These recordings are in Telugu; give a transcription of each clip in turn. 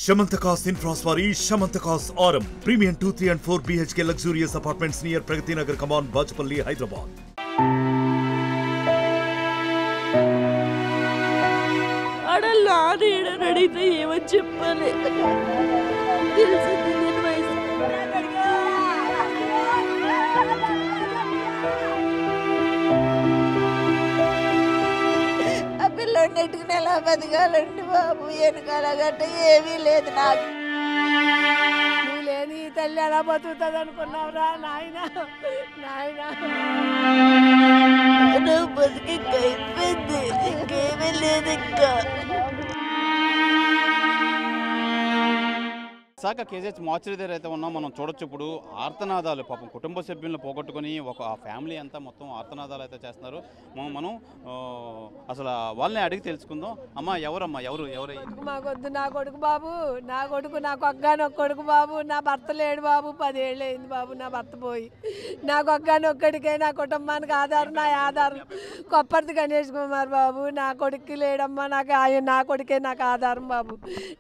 Shamantakas Infraswari, Shamantakas Aurum. Premium 2, 3 and 4 BHK luxurious apartments near Pragati Nagar, Kaman, Bajpalli, Hyderabad. నెట్టుకుని ఎలా బతకాలండి బాబు, వెనకాల గట్ట ఏమీ లేదు నాకు. నువ్వు లేని తల్లి ఎలా బతుకుతుంది అనుకున్నావురా నాయన, నాయన నువ్వు బతికి అయిపోయింది, ఇంకేమీ లేదు ఇంకా. విశాఖ కేజీహెచ్ మార్చరీ దగ్గర అయితే ఉన్నాం. మనం చూడొచ్చు ఇప్పుడు ఆర్తనాదాలు, పాపం కుటుంబ సభ్యులను పోగొట్టుకుని ఒక ఫ్యామిలీ అంతా మొత్తం ఆర్తనాదాలు అయితే చేస్తున్నారు. మనం అసలు వాళ్ళని అడిగి తెలుసుకుందాం. అమ్మ ఎవరమ్మా, ఎవరు మాకొద్దు, నా కొడుకు బాబు, నా కొడుకు, నాకు ఒక్కగానొక్క కొడుకు బాబు. నా భర్త లేడు బాబు, 10 ఏళ్ళు అయింది బాబు నా భర్త పోయి. నాకు ఒక్కగానొక్కడికే నా కుటుంబానికి ఆధారం, నా ఆధారం కొప్పర్తి గణేష్ కుమార్ బాబు. నా కొడుకు లేడమ్మా, నా కొడుకే నాకు ఆధారం బాబు.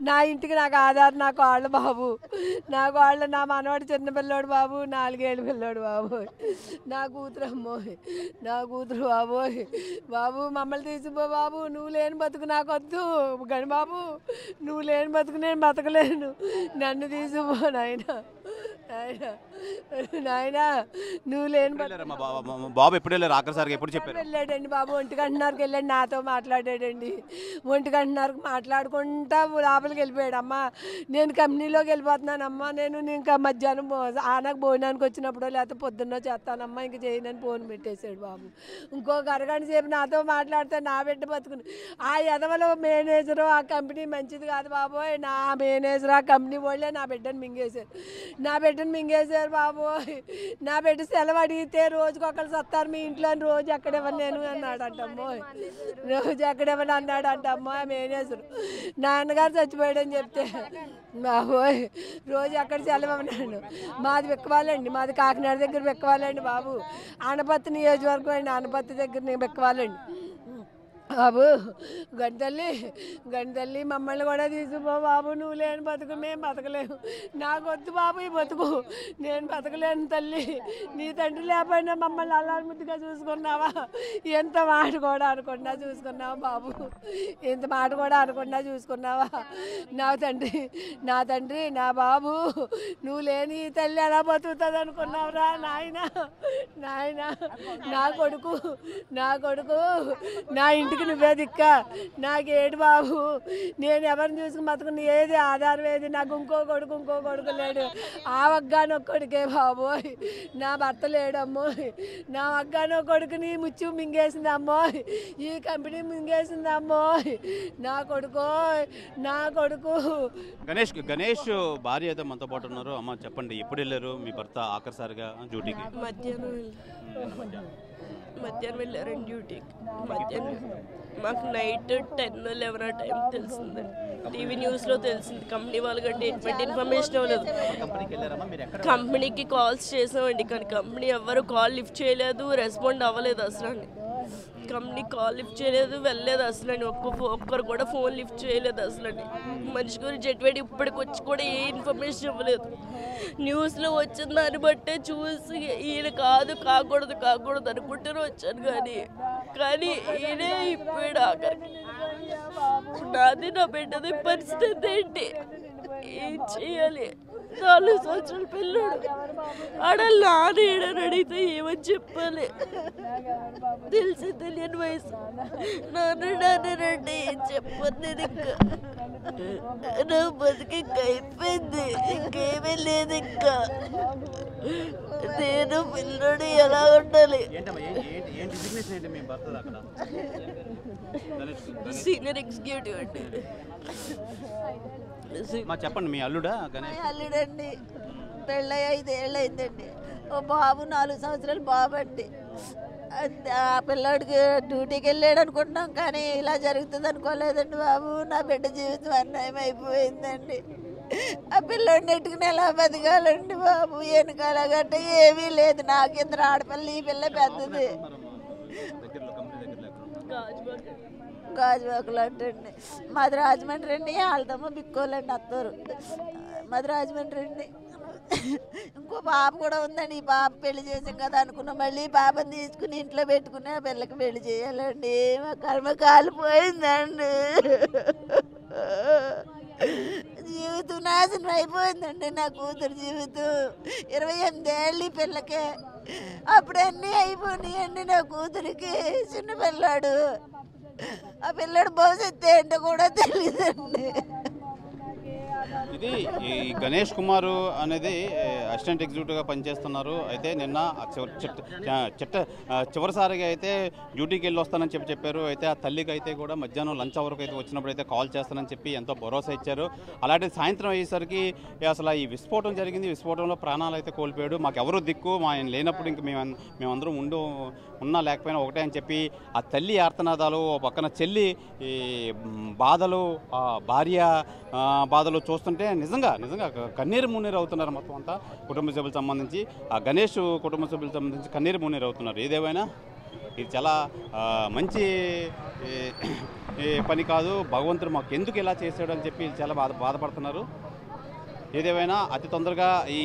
నా ఇంటికి నాకు ఆధారం నా కాళ్ళు బాబు. నా కాళ్ళు, నా మనవాడు చిన్న పిల్లోడు బాబు, 4 ఏళ్ళ పిల్లోడు బాబు. నా కూతురు అమ్మోయ్, నా కూతురు బాబోయ్. బాబు మమ్మల్ని తీసిపో బాబు, నువ్వు లేని బతుకు నాకొద్దు గని బాబు, నువ్వు లేని బతుకు నేను బతకలేను, నన్ను తీసిపో నాయన, నాయన నువ్వు లేని బాబు. ఎప్పుడు వెళ్ళారు ఆఖరిసారిగా, ఎప్పుడు చెప్పారు? వెళ్ళాడండి బాబు, 1 గంటన్నరకు వెళ్ళాడు, నాతో మాట్లాడాడండి. 1 గంటన్నరకు మాట్లాడుకుంటా లోపలికి వెళ్ళిపోయాడు. అమ్మా నేను కంపెనీలోకి వెళ్ళిపోతున్నానమ్మా, నేను ఇంకా మధ్యాహ్నం ఆనకు భోజనానికి వచ్చినప్పుడు లేకపోతే పొద్దున్న చేస్తానమ్మా, ఇంక చేయనని ఫోన్ పెట్టేశాడు బాబు. ఇంకొక అరగంట సేపు నాతో మాట్లాడితే నా బిడ్డ బతుకుని ఆ ఎదవలో మేనేజరు, ఆ కంపెనీ మంచిది కాదు బాబోయ్, నా మేనేజర్ ఆ కంపెనీ వాళ్ళే నా బిడ్డను మింగేశారు, నా బిడ్డను మింగేశారు బాబోయ్. నా బిడ్డ సెలవు అడిగితే రోజుకి ఒకళ్ళు సత్తారు మీ ఇంట్లో, రోజు ఎక్కడెవరు నేను అన్నాడంటమ్మో, రోజు ఎక్కడెవరు అన్నాడంటమ్మో మేనేజరు. నాన్నగారు చచ్చిపోయాడని చెప్తే బాబోయ్ రోజు ఎక్కడ సెలవు అన్నాడు. మాది వెక్కవాలండి, మాది కాకినాడ దగ్గర వెక్కవాలండి బాబు, ఆనపత్తి నియోజకవర్గం అండి, ఆనపత్తి దగ్గర నేను వెక్కవాలండి బాబు. గంటల్లి మమ్మల్ని కూడా తీసుకో బాబు, నువ్వు లేని బతుకు మేము బతకలేము, నాకొద్దు బాబు ఈ బతుకు, నేను బతకలేను తల్లి. నీ తండ్రి లేకపోయినా మమ్మల్ని అల్లారి ముద్దుగా చూసుకున్నావా, ఎంత మాట కూడా అనుకున్నా చూసుకున్నావా బాబు, ఎంత మాట కూడా అనుకున్నా చూసుకున్నావా. నా తండ్రి నా బాబు, నువ్వు లేని తల్లి ఎలా బతుకుతుంది అనుకున్నావురా నాయన, నాయన నా కొడుకు, నా ఇంటికి నువ్వే దిక్క, నాకేడు బాబు, నేను ఎవరిని చూసుకుని బతుకుని ఏది ఆధారం ఏది, నాకు ఇంకో కొడుకు లేడు, ఆ ఒక్కగానొక్కడికే బాబోయ్. నా భర్త లేడమ్మోయ్, నా ఒక్కగానొక్కడికి ముచ్చు మింగేసింది అమ్మోయ్, ఈ కంపెనీ మింగేసింది అమ్మోయ్. నా కొడుకు గణేష్ భార్య అయితే మనతో పాటు ఉన్నారు. అమ్మ చెప్పండి, ఎప్పుడు వెళ్ళారు మీ భర్త ఆఖరిసారిగా డ్యూటీకి? మధ్యాహ్నం వెళ్ళారండి డ్యూటీకి. మధ్యాహ్నం మాకు నైట్ 10-11 ఆ టైం తెలిసింది, టీవీ న్యూస్లో తెలిసింది. కంపెనీ వాళ్ళు గట్టి ఎటువంటి ఇన్ఫర్మేషన్ అవ్వలేదు. కంపెనీకి కాల్స్ చేసామండి, కానీ కంపెనీ ఎవరు కాల్ లిఫ్ట్ చేయలేదు, రెస్పాండ్ అవ్వలేదు అసలు. కంపెనీ కాల్ లిఫ్ట్ చేయలేదు, వెళ్ళలేదు అసలు. ఒక్కరు కూడా ఫోన్ లిఫ్ట్ చేయలేదు అసలు. మనిషి గురించి ఎటువంటి ఇప్పటికి వచ్చి కూడా ఏ ఇన్ఫర్మేషన్ ఇవ్వలేదు. న్యూస్లో వచ్చిన దాన్ని బట్టే చూసి ఈయన కాకూడదు అనుకుంటూనే వచ్చాను, కానీ ఈయనే ఇప్పుడు ఆఖరికి. నాది నా బిడ్డది పరిస్థితి ఏంటి, ఏం చేయాలి? 4 సంవత్సరాల పిల్లడు ఆడాలి, నాన్న అడిగితే ఏమని చెప్పాలి, తెలియని వయసు. నాన్నండి ఏం చెప్పను నేను, ఇంకా నా బతికి అయిపోయింది, ఇంకేమీ లేదు ఇంకా. నేను పిల్లడు ఎలా ఉండాలి? సీనియర్ ఎగ్జిక్యూటివ్ అండి. చెప్పండి, మీ అల్లుడా? అల్లుడండి, పెళ్ళై 5 ఏళ్ళు అయిందండి. ఓ బాబు 4 సంవత్సరాలు బాబు అండి. ఆ పిల్లాడికి డ్యూటీకి వెళ్ళాడు అనుకుంటున్నాం, కానీ ఇలా జరుగుతుంది అనుకోలేదండి బాబు. నా బిడ్డ జీవితం అన్యాయం అయిపోయిందండి. ఆ పిల్లోడిని నెట్టుకుని ఎలా బతకాలండి బాబు, వెనకాల గట్ట ఏమీ లేదు. నాకు 2 ఆడపిల్లలు, ఈ పిల్ల పెద్దది. గాజువాకులు అంటండి. మాది రాజమండ్రి అండి. వాళ్ళదమ్మ బిక్కోలండి అత్తూరు. మాది రాజమండ్రి అండి. ఇంకో పాప కూడా ఉందండి. ఈ పాప పెళ్లి చేసాం కదా అనుకున్నాం. మళ్ళీ పాపని తీసుకుని ఇంట్లో పెట్టుకుని ఆ పిల్లకి పెళ్లి చేయాలండి. మా కర్మ కాలిపోయిందండి. జీవితం నాశనం అయిపోయిందండి. నా కూతురు జీవితం 28 ఏళ్ళు ఈ పిల్లకే. అప్పుడు అన్నీ అయిపోయినాయండి. నా కూతురికి చిన్న పిల్లాడు. ఆ పిల్లాడు భవిష్యత్తు ఏంటో కూడా తెలియదండి. ఇది ఈ గణేష్ కుమార్ అనేది అసిస్టెంట్ ఎగ్జిక్యూటివ్గా పనిచేస్తున్నారు. అయితే నిన్న చివరిసారిగా అయితే డ్యూటీకి వెళ్ళి వస్తానని చెప్పారు. అయితే ఆ తల్లికి అయితే కూడా మధ్యాహ్నం లంచ్ అవర్కి అయితే వచ్చినప్పుడు అయితే కాల్ చేస్తానని చెప్పి ఎంతో భరోసా ఇచ్చారు. అలాంటి సాయంత్రం అయ్యేసరికి అసలు ఈ విస్ఫోటం జరిగింది. విస్ఫోటంలో ప్రాణాలు అయితే కోల్పోయాడు. మాకు ఎవరు దిక్కు, మా ఆయన లేనప్పుడు ఇంక మేమందరం ఉన్నా లేకపోయినా ఒకటే అని చెప్పి ఆ తల్లి ఆర్తనాదాలు, పక్కన చెల్లి ఈ బాధలు, భార్య బాధలు చూస్తుంటే నిజంగా కన్నీరు మున్నీరు అవుతున్నారు. మొత్తం అంతా కుటుంబ సభ్యులకు సంబంధించి, ఆ గణేష్ కుటుంబ సభ్యులకు సంబంధించి కన్నీరు మున్నీరు అవుతున్నారు. ఏదేమైనా ఇది చాలా మంచి పని కాదు. భగవంతుడు మాకు ఎందుకు ఇలా చేశాడు అని చెప్పి చాలా బాధపడుతున్నారు. ఏదేమైనా అతి తొందరగా ఈ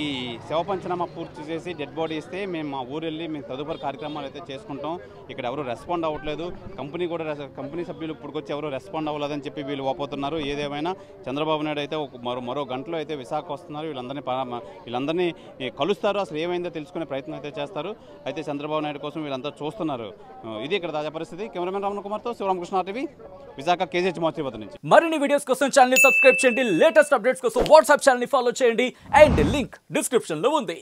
శవ పంచనామా పూర్తి చేసి డెడ్ బాడీ ఇస్తే మేము మా ఊరు వెళ్ళి మేము తదుపరి కార్యక్రమాలు అయితే చేసుకుంటాం. ఇక్కడ ఎవరు రెస్పాండ్ అవ్వట్లేదు. కంపెనీ సభ్యులు ఇప్పటికొచ్చి ఎవరు రెస్పాండ్ అవ్వలేదని చెప్పి వీళ్ళు వాపోతున్నారు. ఏదేమైనా చంద్రబాబు నాయుడు అయితే మరో గంటలో అయితే విశాఖ వస్తున్నారు. వీళ్ళందరినీ కలుస్తారు. అసలు ఏమైందో తెలుసుకునే ప్రయత్నం అయితే చేస్తారు. అయితే చంద్రబాబు నాయుడు కోసం వీళ్ళంతా చూస్తున్నారు. ఇది ఇక్కడ తాజా పరిస్థితి. కెమెరామెన్ రమణ కుమార్తో శివరామకృష్ణ టీవీ, విశాఖ కేజీహెచ్ మాతృవద్ద నుంచి. మరిన్ని వీడియోస్ కోసం ఛానల్ ని సబ్స్క్రైబ్ చేయండి. లేటెస్ట్ అప్డేట్స్ కోసం వాట్సాప్ ఛానల్ ని ఫాలో చేయండి. అండ్ లింక్ డిస్క్రిప్షన్ లో ఉంది.